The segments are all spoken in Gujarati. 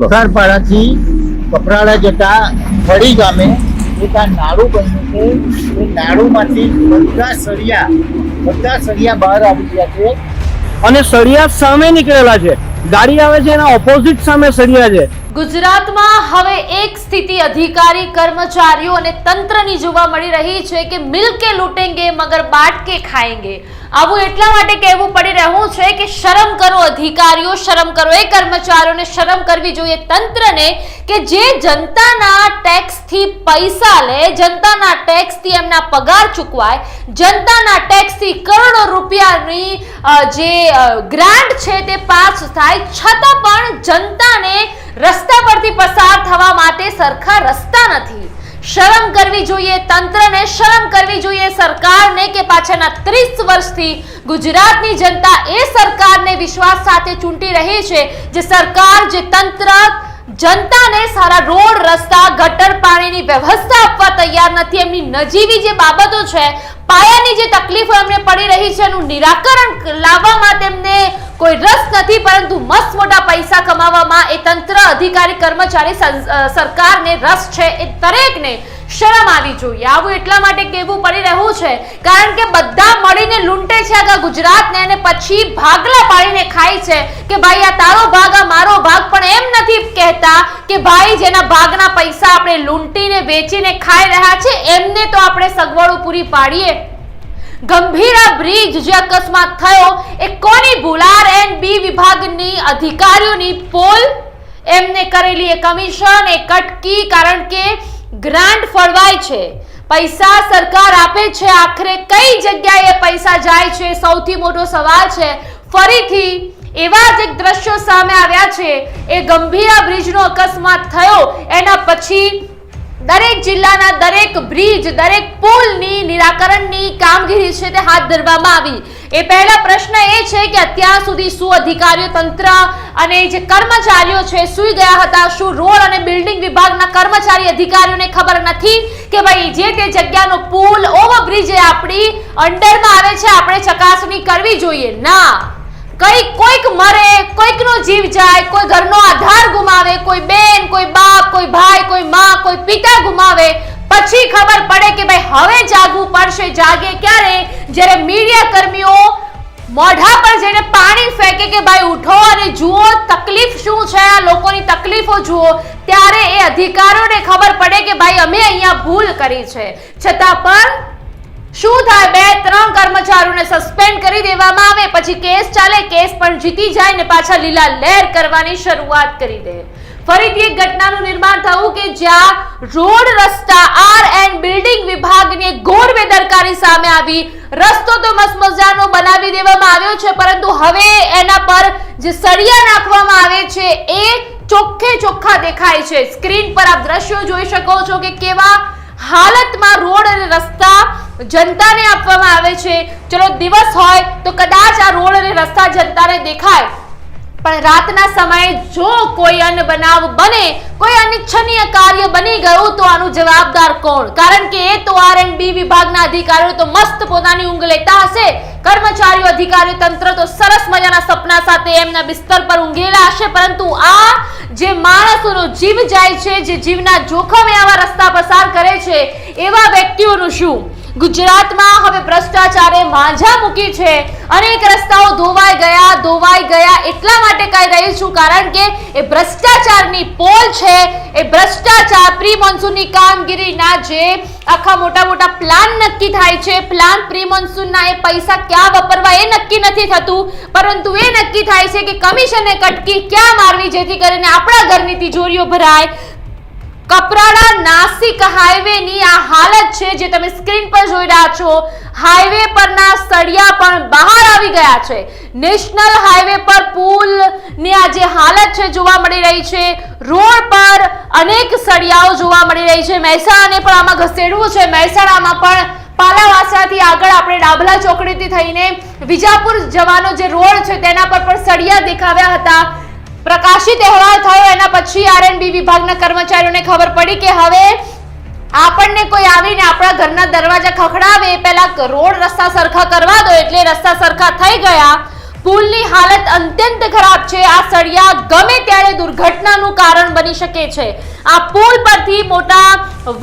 કસારપાડાથી કપરાડા જતા ફળી ગામે એક આ નાળું બન્યું છે. એ નાળુમાંથી બધા સળિયા બહાર આવી ગયા છે અને સળિયા સામે નીકળેલા છે. ગાડી આવે છે એના ઓપોઝિટ સામે સળિયા છે. ગુજરાતમાં હવે એક સ્થિતિ અધિકારી કર્મચારીઓ અને તંત્રની જોવા મળી રહી છે કે મિલ કે લૂટેંગે મગર બાંટ કે ખાएंगे. આવું એટલા માટે કહેવું પડી રહ્યું છે કે શરમ કરો અધિકારીઓ, શરમ કરો એ કર્મચારીઓને, શરમ કરવી જોઈએ તંત્રને કે જે જનતાના ટેક્સથી પૈસા લે, જનતાના ટેક્સથી એમના પગાર ચૂકવાય, જનતાના ટેક્સથી કરોડો રૂપિયાની જે ગ્રાન્ટ છે તે પાસ થાય, છતાં પણ જનતાને રસ્તા પરથી પસાર થવા માટે સરખા રસ્તા નથી. શરમ કરવી જોઈએ તંત્રને, શરમ કરવી જોઈએ સરકારને કે પાછળના 30 વર્ષથી ગુજરાતની જનતા એ સરકારને વિશ્વાસ સાથે ચૂંટી રહી છે, જે સરકાર, જે તંત્ર જનતાને સારા રોડ, રસ્તા, ગટર પાણીની વ્યવસ્થા આપવા તૈયાર નથી. એમની નજીવી જે બાબતો છે, પાયાની જે તકલીફો એમને પડી રહી છે એનું નિરાકરણ લાવવામાં તેમને કોઈ રસ નથી, પરંતુ મસ્ત મોટા પૈસા કમાવામાં એ તંત્ર, અધિકારી, કર્મચારી, સરકારને રસ છે. એ દરેકને શરમ આવી જોઈએ. આવું એટલા માટે કહેવું પડી રહ્યું છે કારણ કે બધા મળીને લૂંટે છે આખા ગુજરાતને અને પછી ભાગલા પાડીને ખાય છે કે ભાઈ આ તારો ભાગ, આ મારો ભાગ. પણ એમ નથી કહેતા કે ભાઈ જેના ભાગના પૈસા આપણે લૂંટીને વેચીને ખાઈ રહ્યા છે એમને તો આપણે સગવડો પૂરી પાડીએ. ગંભીરા બ્રિજ જે અકસ્માત થયો એ કોની ભૂલ? R&B વિભાગની અધિકારીઓની પોલ, એમને કરેલી એ કમિશન, એ કટકી, કારણ કે ગ્રાન્ટ ફળવાય છે, પૈસા સરકાર આપે છે, આખરે કઈ જગ્યાએ પૈસા જાય છે સૌથી મોટો સવાલ છે. ફરીથી એવા જ એક દ્રશ્યો સામે આવ્યા છે. એ ગંભીરા બ્રિજનો અકસ્માત થયો એના પછી દરેક જિલ્લાના દરેક બ્રિજ, દરેક પુલની નિરાકરણની કામગીરી છે તે હાથ ધરવામાં આવી. એ પહેલા પ્રશ્ન એ છે કે અત્યાર સુધી શું અધિકારીઓ, તંત્ર અને જે કર્મચારીઓ છે સૂઈ ગયા હતા? શું રોડ અને બિલ્ડિંગ વિભાગના કર્મચારી અધિકારીઓને ખબર નથી કે ભાઈ જે તે જગ્યાનો પુલ, ઓવરબ્રિજ એ આપણી અંડરમાં આવે છે, આપણે ચકાસણી કરવી જોઈએ? ના, કોઈક મરે, કોઈકનો જીવ જાય, કોઈ ઘરનો આધાર ગુમાવે, કોઈ બેન, કોઈ બાપ, કોઈ ભાઈ, કોઈ માં, કોઈ પિતા ગુમાવે, પછી ખબર પડે કે ભાઈ હવે જાગવું પડશે. જાગે ક્યારે? જ્યારે મીડિયા કર્મીઓ મોઢા પર જઈને પાણી ફેંકે કે ભાઈ ઉઠો અને જુઓ તકલીફ શું છે, આ લોકોની તકલીફો જુઓ, ત્યારે એ અધિકારીઓને ખબર પડે કે ભાઈ અમે અહીંયા ભૂલ કરી છે. છતાં પણ શું થાય? 2-3 કર્મચારીઓને સસ્પેન્ડ કરી દેવામાં આવે, પછી કેસ ચાલે, કેસ પણ જીતી જાય ને પાછા લીલા લહેર કરવાની શરૂઆત કરી દે. ફરીથી એક ઘટનાનું નિર્માણ થયું કે જ્યાં રોડ, રસ્તા, બિલ્ડિંગ વિભાગની ઘોર બેદરકારી સામે આવી. રસ્તો તો મસ્ત મજાનો બનાવી દેવામાં આવ્યો છે, પરંતુ હવે એના પર જે સળિયા નાખવામાં આવે છે એ ચોખ્ખા દેખાય છે. સ્ક્રીન પર આપ દ્રશ્યો જોઈ શકો છો કે કેવા હાલતમાં રોડ અને રસ્તા જનતાને આપવામાં આવે છે. ચલો દિવસ હોય તો કદાચ આ રોડ અને રસ્તા જનતાને દેખાય, પણ રાતના સમયે જો કોઈ અન્ય બનાવ બને, કોઈ અનિચ્છનીય કાર્ય બની ગયું તો આનું જવાબદાર કોણ? કારણ કે એ તો R&B વિભાગના અધિકારીઓ તો મસ્ત પોતાની ઊંઘ લેતા હશે, કર્મચારીઓ, અધિકારીઓ, તંત્ર તો સરસ મજાના સપના સાથે એમના બિસ્તર પર ઊંઘેલા હશે, પરંતુ આ જે માણસોનો જીવ જાય છે, જે જીવના જોખમે આવા રસ્તા પસાર કરે છે, એવા વ્યક્તિઓનું શું? ગુજરાતમાં હવે ભ્રષ્ટાચારે માંઝા મૂકી છે. અનેક રસ્તાઓ ધોવાઈ ગયા. એટલા માટે કહી રહી છું કારણ કે એ ભ્રષ્ટાચારની પોલ છે. એ ભ્રષ્ટાચાર પ્રી મોન્સૂનની કામગીરીના જે આખા મોટા પ્લાન નક્કી થાય છે, પ્લાન પ્રી મોન્સૂનના એ પૈસા ક્યાં વાપરવા એ નક્કી નથી થતું, પરંતુ એ નક્કી થાય છે કે કમિશનને કટકી ક્યાં મારવી જેથી કરીને આપણા ઘરની તિજોરીઓ ભરાય. કપરાડા નાસિક હાઈવેની આ હાલત છે જે તમે સ્ક્રીન પર જોઈ રહ્યા છો. હાઈવે પરના સળિયા પણ બહાર આવી ગયા છે. નેશનલ હાઈવે પર પુલની આ જે હાલત છે જોવા મળી રહી છે. રોડ પર અનેક સળિયાઓ જોવા મળી રહી છે. મહેસાણાને પણ આમાં ઘસેડવું છે. મહેસાણામાં પણ પાલાવાસાથી આગળ આપણે ડાભલા ચોકડીથી થઈને વિજાપુર જવાનો જે રોડ છે તેના પર પણ સળિયા દેખાવ્યા હતા. પ્રકાશી તહેવાર થયો એના પછી R&B વિભાગના કર્મચારીઓને ખબર પડી કે હવે આપણને કોઈ આવીને આપણા ઘરના દરવાજા ખખડાવે એ પહેલા રોડ રસ્તા સરખા કરવા દો, એટલે રસ્તા સરખા થઈ ગયા. પુલની હાલત અત્યંત ખરાબ છે. આ સળિયા ગમે ત્યારે દુર્ઘટનાનું કારણ બની શકે છે. આ પુલ પરથી મોટા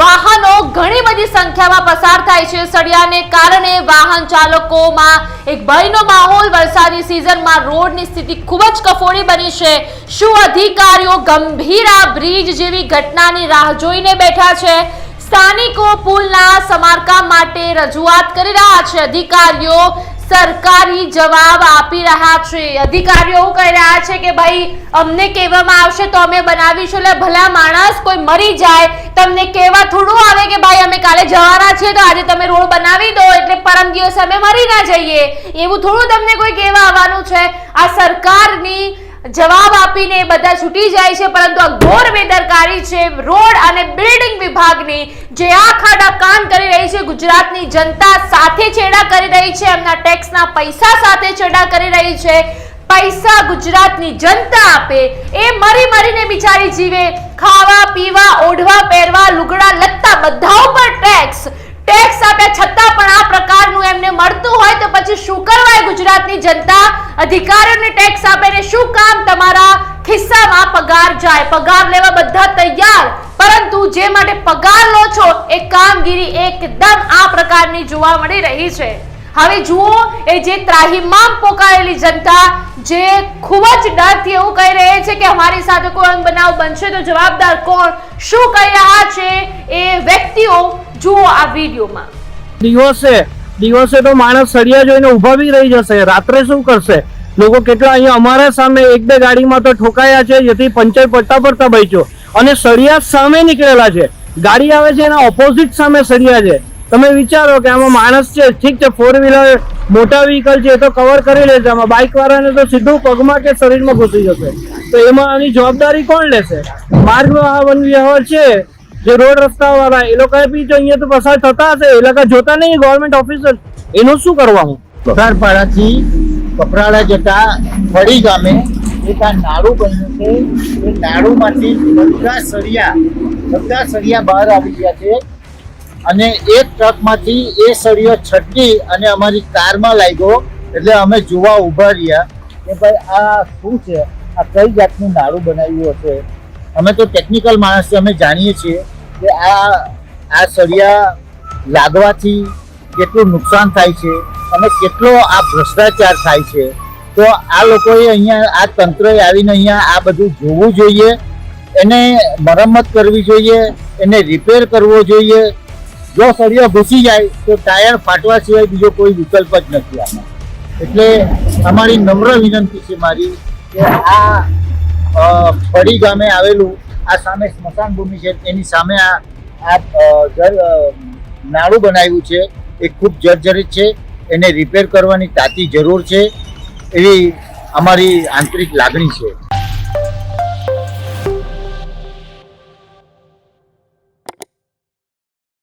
વાહનો ઘણી બધી સંખ્યામાં પસાર થાય છે. સળિયાને કારણે વાહન ચાલકોમાં એક ભયનો માહોલ. વરસાદની સિઝનમાં રોડની સ્થિતિ ખૂબ જ કફોડી બની છે. શું અધિકારીઓ ગંભીરા બ્રિજ જેવી ઘટનાની રાહ જોઈને બેઠા છે? સ્થાનિકો પુલના સમારકામ માટે રજૂઆત કરી રહ્યા છે. અધિકારીઓ સરકારી જવાબ આપી રહ્યા છે. અધિકારીઓ એવું કહી રહ્યા છે કે ભાઈ અમને કહેવામાં આવશે તો અમે બનાવીશું. એટલે ભલા માણસ કોઈ મરી જાય તમને કહેવા થોડું આવે કે ભાઈ અમે કાલે જવાના છીએ તો આજે તમે રોડ બનાવી દો એટલે પરમ દિવસે અમે મરી ના જઈએ. એવું થોડું તમને કોઈ કહેવા આવવાનું છે. આ સરકારની જવાબ આપીને બધા છૂટી જાય છે, પરંતુ આ ઘોર બેદરકારી છે રોડ અને બિલ્ડિંગ વિભાગની, જે આ ખાડા કામ કરી રહી છે. ગુજરાતની જનતા સાથે છેડા કરી રહી છે, એમના ટેક્સના પૈસા સાથે છેડા કરી રહી છે. પૈસા ગુજરાતની જનતા આપે, એ મરી મરીને બિચારી જીવે. ખાવા પીવા ઓઢવા પહેરવા લુગડા લત્તા બધા ઉપર ટેક્સ આપ્યા છતાં પણ આ પ્રકારનું એમને મળતું હોય તો પછી શું કરવાય ગુજરાતની જનતા? અધિકારીઓને ટેક્સ આપે ને શું કામ તમારા ખિસ્સામાં પગાર જાય? પગાર લેવા બધા તૈયાર, પરંતુ જે માટે પગાર લો છો એ કામગીરી એકદમ આ પ્રકારની જોવા મળી રહી છે. હવે જુઓ, એ જે ત્રાહિમામ પોકારેલી જનતા જે ખૂબ જ ડરથી એવું કહી રહી છે કે અમારી સાથે કોઈ બનાવ બનશે તો જવાબદાર કોણ? શું કહી રહ્યા છે એ વ્યક્તિઓ જુઓ આ વિડીયોમાં. દિવસે તો માણસ સળિયા જોઈને ઉભા બી રહી જશે, રાત્રે શું કરશે? લોકો કેટલા અહીંયા અમારા સામે એક બે ગાડીમાં તો ઠોકાયા છે, જેથી પંચર પડતા પડતા બચ્યો. અને સળિયા સામે નીકળેલા છે, ગાડી આવે છે એના ઓપોઝિટ સામે સળિયા છે. તમે વિચારો કે આમાં માણસ છે, ઠીક છે, 4 વ્હીલર મોટા વ્હીકલ છે એ તો કવર કરી લે છે, આમાં બાઇક વાળાને તો સીધું પગમાં કે શરીરમાં ઘૂસી જશે. તો એમાં આની જવાબદારી કોણ લેશે? માર્ગ વન વ્યવહાર છે, જે રોડ રસ્તા વાળા એ લોકો બી જો અહીંયા તો પસાર થતા હશે, એ લોકો જોતા નહીં ગવર્મેન્ટ ઓફિસર, એનું શું કરવાનું? કસારપાડાથી કપરાડા જતા ફળી ગામે એક આ નાળું બન્યું છે. એ નાળુમાંથી બધા સળિયા બહાર આવી ગયા છે અને એક ટ્રકમાંથી એ સળિયો છટકી અને અમારી કારમાં લાગ્યો. એટલે અમે જોવા ઊભા રહ્યા કે ભાઈ આ શું છે, આ કઈ જાતનું નાળું બનાવ્યું હશે. અમે તો ટેકનિકલ માણસ છે, અમે જાણીએ છીએ કે આ સળિયા લાગવાથી કેટલું નુકસાન થાય છે અને કેટલો આ ભ્રષ્ટાચાર થાય છે. તો આ લોકોએ અહીંયા આ તંત્રએ આવીને અહીંયા આ બધું જોવું જોઈએ, એને મરમ્મત કરવી જોઈએ, એને રિપેર કરવો જોઈએ. જો સળિયો ઘૂસી જાય તો ટાયર ફાટવા સિવાય બીજો કોઈ વિકલ્પ જ નથી આમાં. એટલે અમારી નમ્ર વિનંતી છે મારી કે આ ફળી ગામે આવેલું આ સામે સ્મશાન ભૂમિ છે એની સામે આ નાળું બનાવ્યું છે એ ખૂબ જર્જરિત છે, એને રિપેર કરવાની તાતી જરૂર છે એવી અમારી આંતરિક લાગણી છે.